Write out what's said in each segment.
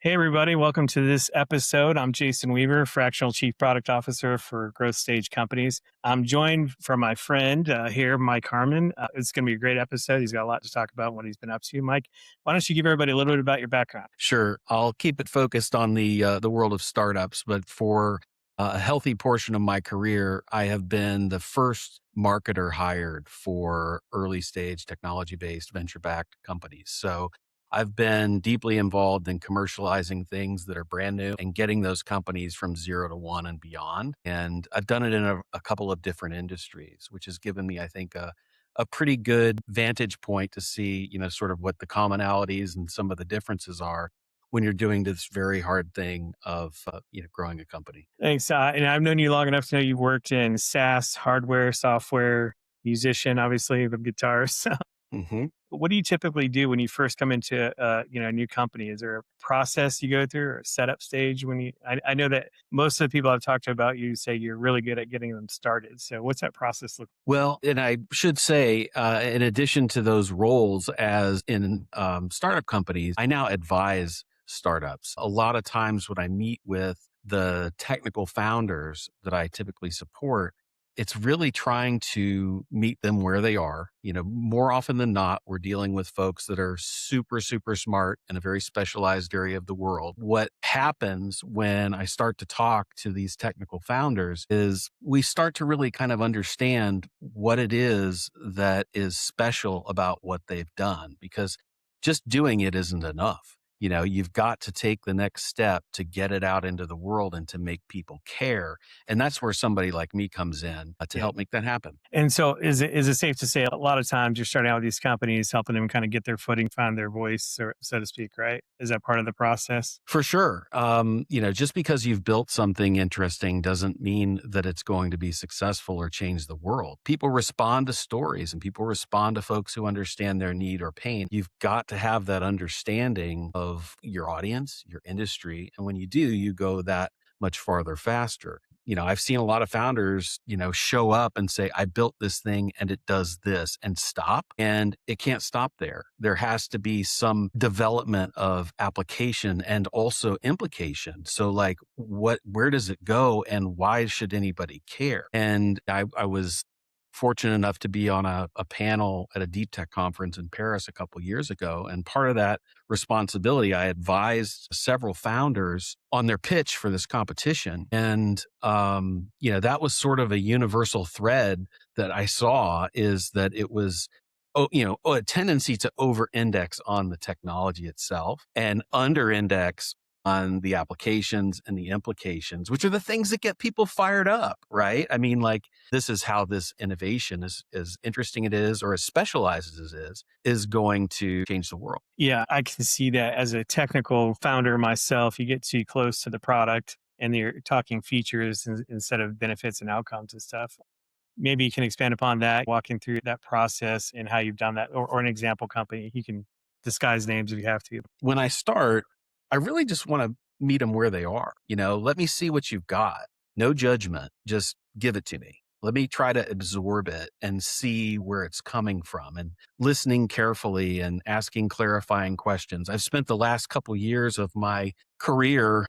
Hey, everybody. Welcome to this episode. I'm Jason Weaver, Fractional Chief Product Officer for Growth Stage Companies. I'm joined from my friend here, Mike Harmon. It's going to be a great episode. He's got a lot to talk about, what he's been up to. Mike, why don't you give everybody a little bit about your background? Sure. I'll keep it focused on the world of startups, but for a healthy portion of my career, I have been the first marketer hired for early stage technology based venture backed companies. So I've been deeply involved in commercializing things that are brand new and getting those companies from 0 to 1 and beyond. And I've done it in a couple of different industries, which has given me, I think, a pretty good vantage point to see, sort of what the commonalities and some of the differences are when you're doing this very hard thing of, growing a company. Thanks. And I've known you long enough to know you've worked in SaaS, hardware, software, musician, obviously, the guitars. hmm What do you typically do when you first come into a new company? Is there a process you go through or a setup stage when you? I know that most of the people I've talked to about you say you're really good at getting them started. So what's that process look? Well, and I should say, in addition to those roles as in startup companies, I now advise startups. A lot of times when I meet with the technical founders that I typically support, it's really trying to meet them where they are. More often than not, we're dealing with folks that are super, super smart in a very specialized area of the world. What happens when I start to talk to these technical founders is we start to really kind of understand what it is that is special about what they've done, because just doing it isn't enough. You've got to take the next step to get it out into the world and to make people care. And that's where somebody like me comes in to Yeah. help make that happen. And so is it safe to say a lot of times you're starting out with these companies, helping them kind of get their footing, find their voice, or so to speak, right? Is that part of the process? For sure. Just because you've built something interesting doesn't mean that it's going to be successful or change the world. People respond to stories and people respond to folks who understand their need or pain. You've got to have that understanding of your audience, your industry. And when you do, you go that much farther faster. I've seen a lot of founders, show up and say, I built this thing and it does this, and stop. And it can't stop there. There has to be some development of application and also implication. So like where does it go and why should anybody care? And I was fortunate enough to be on a panel at a deep tech conference in Paris a couple years ago. And part of that responsibility, I advised several founders on their pitch for this competition. And, that was sort of a universal thread that I saw, is that it was, a tendency to over index on the technology itself and under index on the applications and the implications, which are the things that get people fired up, right? I mean, like, this is how this innovation is, as interesting it is, or as specialized as it is going to change the world. Yeah, I can see that as a technical founder myself. You get too close to the product and you're talking features instead of benefits and outcomes and stuff. Maybe you can expand upon that, walking through that process and how you've done that, or an example company. You can disguise names if you have to. When I start, I really just want to meet them where they are. Let me see what you've got. No judgment, just give it to me. Let me try to absorb it and see where it's coming from, and listening carefully and asking clarifying questions. I've spent the last couple years of my career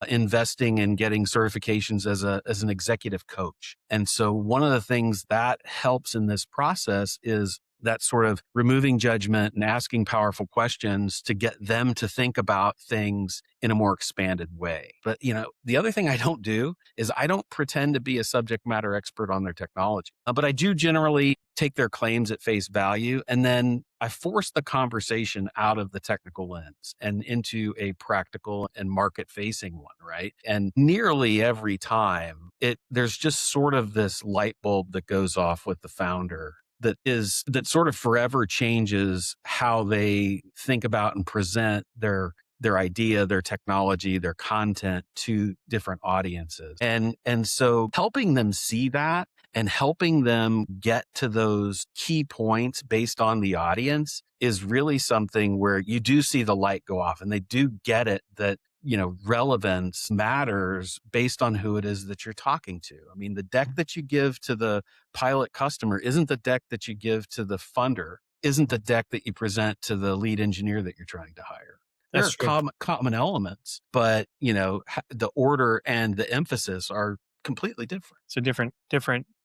investing in getting certifications as an executive coach. And so one of the things that helps in this process is that sort of removing judgment and asking powerful questions to get them to think about things in a more expanded way. But, the other thing I don't do is I don't pretend to be a subject matter expert on their technology, but I do generally take their claims at face value. And then I force the conversation out of the technical lens and into a practical and market facing one. Right. And nearly every time there's just sort of this light bulb that goes off with the founder that sort of forever changes how they think about and present their idea, their technology, their content to different audiences. And so helping them see that and helping them get to those key points based on the audience is really something where you do see the light go off, and they do get it that relevance matters based on who it is that you're talking to. I mean, the deck that you give to the pilot customer isn't the deck that you give to the funder, isn't the deck that you present to the lead engineer that you're trying to hire. There That's are true. common elements, but the order and the emphasis are completely different. So different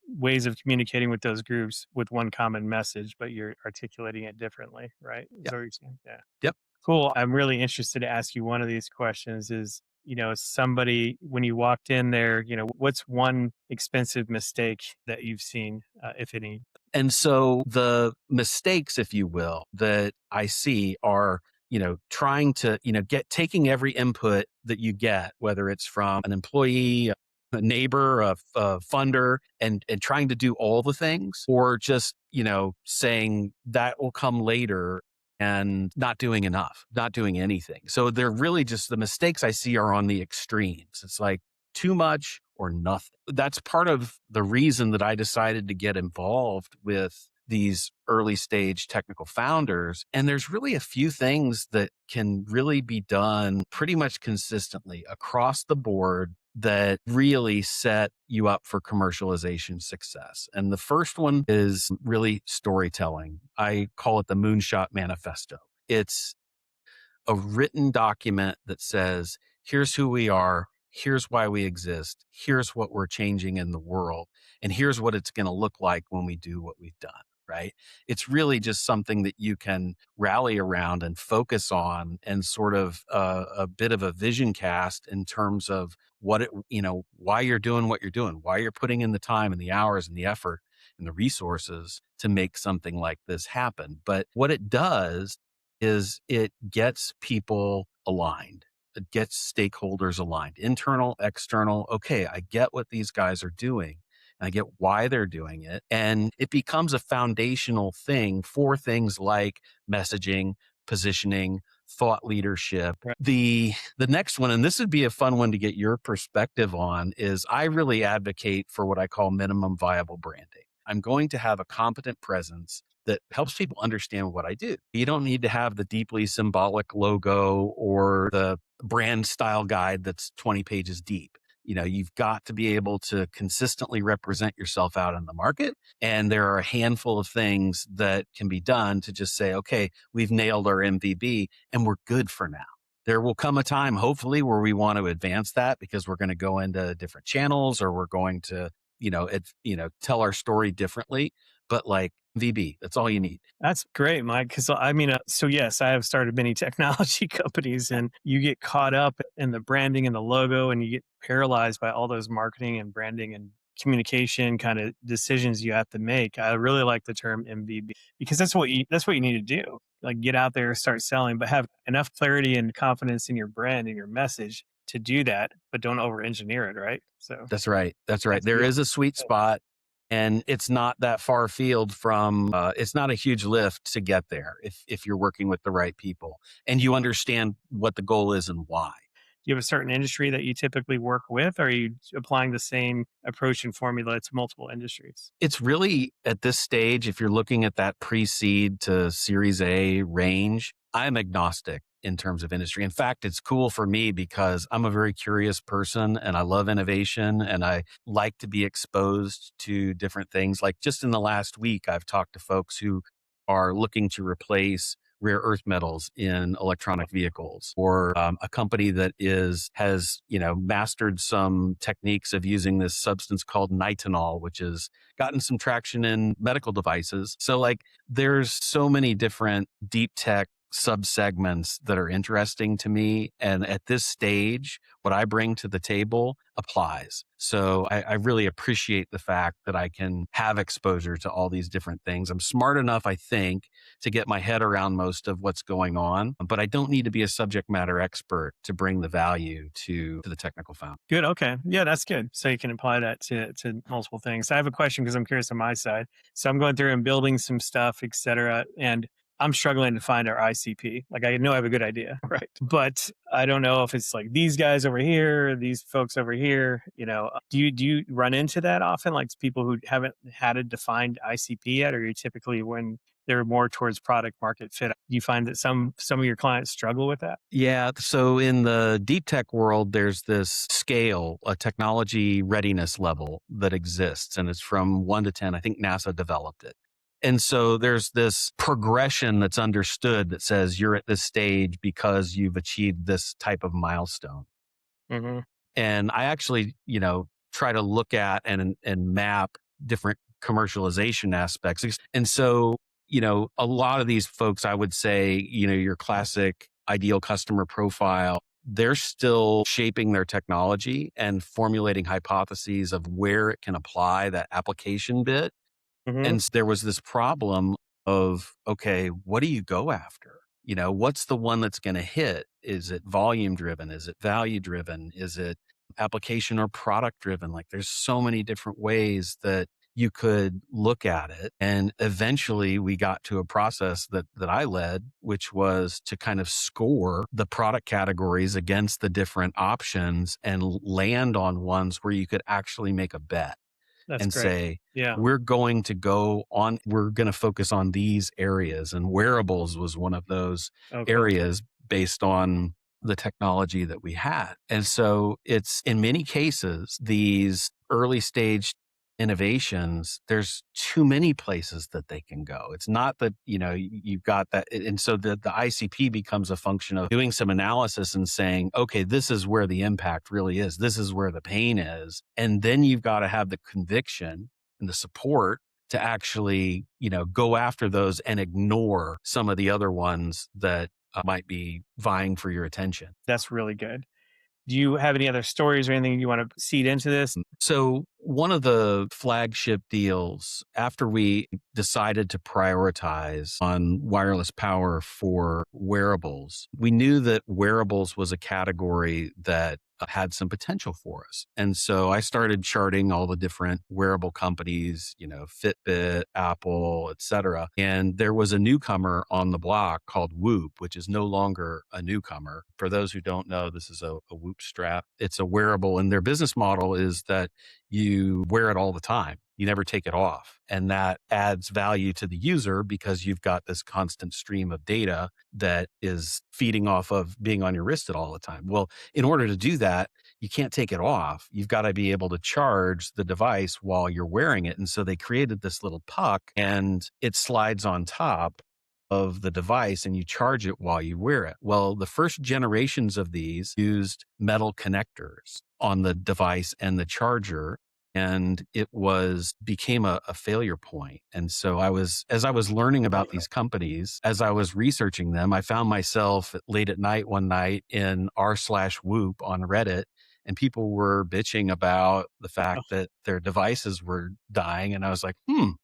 ways of communicating with those groups with one common message, but you're articulating it differently, right? Is Yep. that what you're saying? Yeah. Yep. Cool. I'm really interested to ask you one of these questions is, somebody when you walked in there, what's one expensive mistake that you've seen, if any? And so the mistakes, if you will, that I see are, trying to, taking every input that you get, whether it's from an employee, a neighbor, a funder, and trying to do all the things, or just, saying that will come later and not doing enough, not doing anything. So they're really just the mistakes I see are on the extremes. It's like too much or nothing. That's part of the reason that I decided to get involved with these early stage technical founders. And there's really a few things that can really be done pretty much consistently across the board that really set you up for commercialization success. And the first one is really storytelling. I call it the Moonshot Manifesto. It's a written document that says, here's who we are, here's why we exist, here's what we're changing in the world, and here's what it's going to look like when we do what we've done, right? It's really just something that you can rally around and focus on, and sort of a bit of a vision cast in terms of why you're doing what you're doing, why you're putting in the time and the hours and the effort and the resources to make something like this happen. But what it does is it gets people aligned. It gets stakeholders aligned, internal, external. Okay, I get what these guys are doing. I get why they're doing it. And it becomes a foundational thing for things like messaging, positioning, thought leadership. Right. The next one, and this would be a fun one to get your perspective on, is I really advocate for what I call minimum viable branding. I'm going to have a competent presence that helps people understand what I do. You don't need to have the deeply symbolic logo or the brand style guide that's 20 pages deep. You've got to be able to consistently represent yourself out in the market. And there are a handful of things that can be done to just say, okay, we've nailed our MVB and we're good for now. There will come a time, hopefully, where we want to advance that because we're going to go into different channels, or we're going to, tell our story differently. But like VB, that's all you need. That's great, Mike. Because I mean, so yes, I have started many technology companies, and you get caught up in the branding and the logo, and you get paralyzed by all those marketing and branding and communication kind of decisions you have to make. I really like the term MVB because that's what you need to do. Like get out there, start selling, but have enough clarity and confidence in your brand and your message to do that, but don't over engineer it, right? So That's right. That's right. that's There beautiful. is a sweet spot, and it's not that far afield from, it's not a huge lift to get there if you're working with the right people and you understand what the goal is and why. Do you have a certain industry that you typically work with? Or are you applying the same approach and formula to multiple industries? It's really at this stage, if you're looking at that pre-seed to Series A range, I'm agnostic in terms of industry. In fact, it's cool for me because I'm a very curious person and I love innovation and I like to be exposed to different things. Like just in the last week, I've talked to folks who are looking to replace rare earth metals in electronic vehicles, or a company that has mastered some techniques of using this substance called nitinol, which has gotten some traction in medical devices. So like there's so many different deep tech subsegments that are interesting to me. And at this stage, what I bring to the table applies. So I really appreciate the fact that I can have exposure to all these different things. I'm smart enough, I think, to get my head around most of what's going on, but I don't need to be a subject matter expert to bring the value to the technical founder. Good. Okay. Yeah, that's good. So you can apply that to multiple things. I have a question because I'm curious on my side. So I'm going through and building some stuff, et cetera. And I'm struggling to find our ICP. Like I know I have a good idea, right? But I don't know if it's like these guys over here, these folks over here. Do you run into that often? Like people who haven't had a defined ICP yet, or you typically when they're more towards product market fit, do you find that some of your clients struggle with that? Yeah. So in the deep tech world, there's this scale, a technology readiness level that exists, and it's from 1 to 10. I think NASA developed it. And so there's this progression that's understood that says you're at this stage because you've achieved this type of milestone. Hmm. And I actually, try to look at and map different commercialization aspects. And so, a lot of these folks, I would say, your classic ideal customer profile, they're still shaping their technology and formulating hypotheses of where it can apply that application bit. Hmm. And there was this problem of, okay, what do you go after? What's the one that's going to hit? Is it volume driven? Is it value driven? Is it application or product driven? Like there's so many different ways that you could look at it. And eventually we got to a process that I led, which was to kind of score the product categories against the different options and land on ones where you could actually make a bet That's and great. say, Yeah. we're going to focus on these areas. And wearables was one of those Oh, cool. areas based on the technology that we had. And so it's in many cases, these early stage innovations, there's too many places that they can go. It's not that, you've got that. And so the ICP becomes a function of doing some analysis and saying, okay, this is where the impact really is. This is where the pain is. And then you've got to have the conviction and the support to actually, go after those and ignore some of the other ones that might be vying for your attention. That's really good. Do you have any other stories or anything you want to seed into this? So, one of the flagship deals after we decided to prioritize on wireless power for wearables, we knew that wearables was a category that had some potential for us. And so I started charting all the different wearable companies, Fitbit, Apple, et cetera. And there was a newcomer on the block called Whoop, which is no longer a newcomer. For those who don't know, this is a Whoop strap. It's a wearable, and their business model is that you wear it all the time. You never take it off. And that adds value to the user because you've got this constant stream of data that is feeding off of being on your wrist at all the time. Well, in order to do that, you can't take it off. You've got to be able to charge the device while you're wearing it. And so they created this little puck and it slides on top of the device and you charge it while you wear it. Well, the first generations of these used metal connectors on the device and the charger. And it became a failure point. And so as I was learning about these companies, as I was researching them, I found myself late at night one night in r/Whoop on Reddit, and people were bitching about the fact that their devices were dying. And I was like,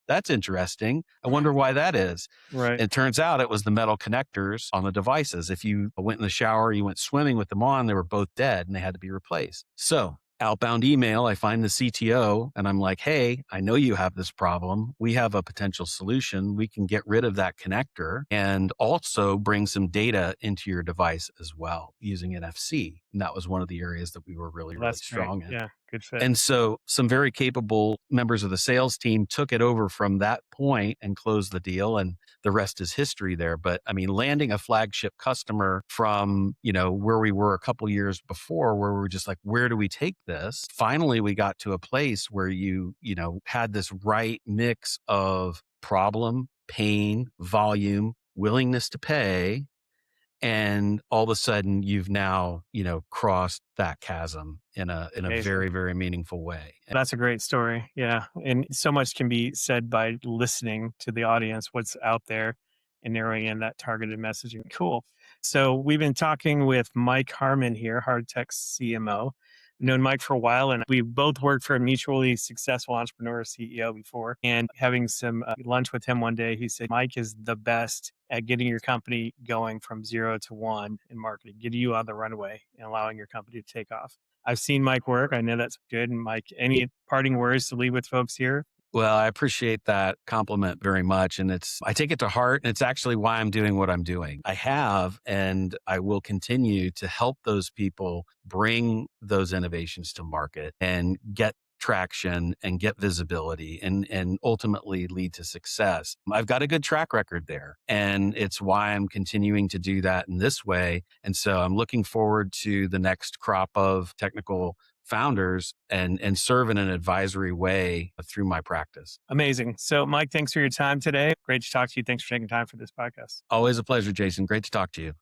that's interesting. I wonder why that is. Right. It turns out it was the metal connectors on the devices. If you went in the shower, you went swimming with them on, they were both dead and they had to be replaced. So outbound email, I find the CTO and I'm like, hey, I know you have this problem. We have a potential solution. We can get rid of that connector and also bring some data into your device as well using NFC. And that was one of the areas that we were really, Well, really that's great. strong in. Yeah. Good fit. And so some very capable members of the sales team took it over from that point and closed the deal. And the rest is history there. But I mean, landing a flagship customer from, where we were a couple years before, where we were just like, where do we take this? Finally, we got to a place where had this right mix of problem, pain, volume, willingness to pay. And all of a sudden you've now, crossed that chasm in a Amazing. very, very meaningful way. That's a great story. Yeah. And so much can be said by listening to the audience, what's out there, and narrowing in that targeted messaging. Cool. So we've been talking with Mike Harmon here, Hardtech's CMO. I've known Mike for a while, and we both worked for a mutually successful entrepreneur CEO before. And having some lunch with him one day, he said, Mike is the best at getting your company going from 0 to 1 in marketing, getting you on the runway and allowing your company to take off. I've seen Mike work. I know that's good. And Mike, any parting words to leave with folks here? Well, I appreciate that compliment very much. And I take it to heart. And it's actually why I'm doing what I'm doing. I have, and I will continue to help those people bring those innovations to market and get traction and get visibility and ultimately lead to success. I've got a good track record there, and it's why I'm continuing to do that in this way. And so I'm looking forward to the next crop of technical founders and serve in an advisory way through my practice. Amazing. So, Mike, thanks for your time today. Great to talk to you. Thanks for taking time for this podcast. Always a pleasure, Jason. Great to talk to you.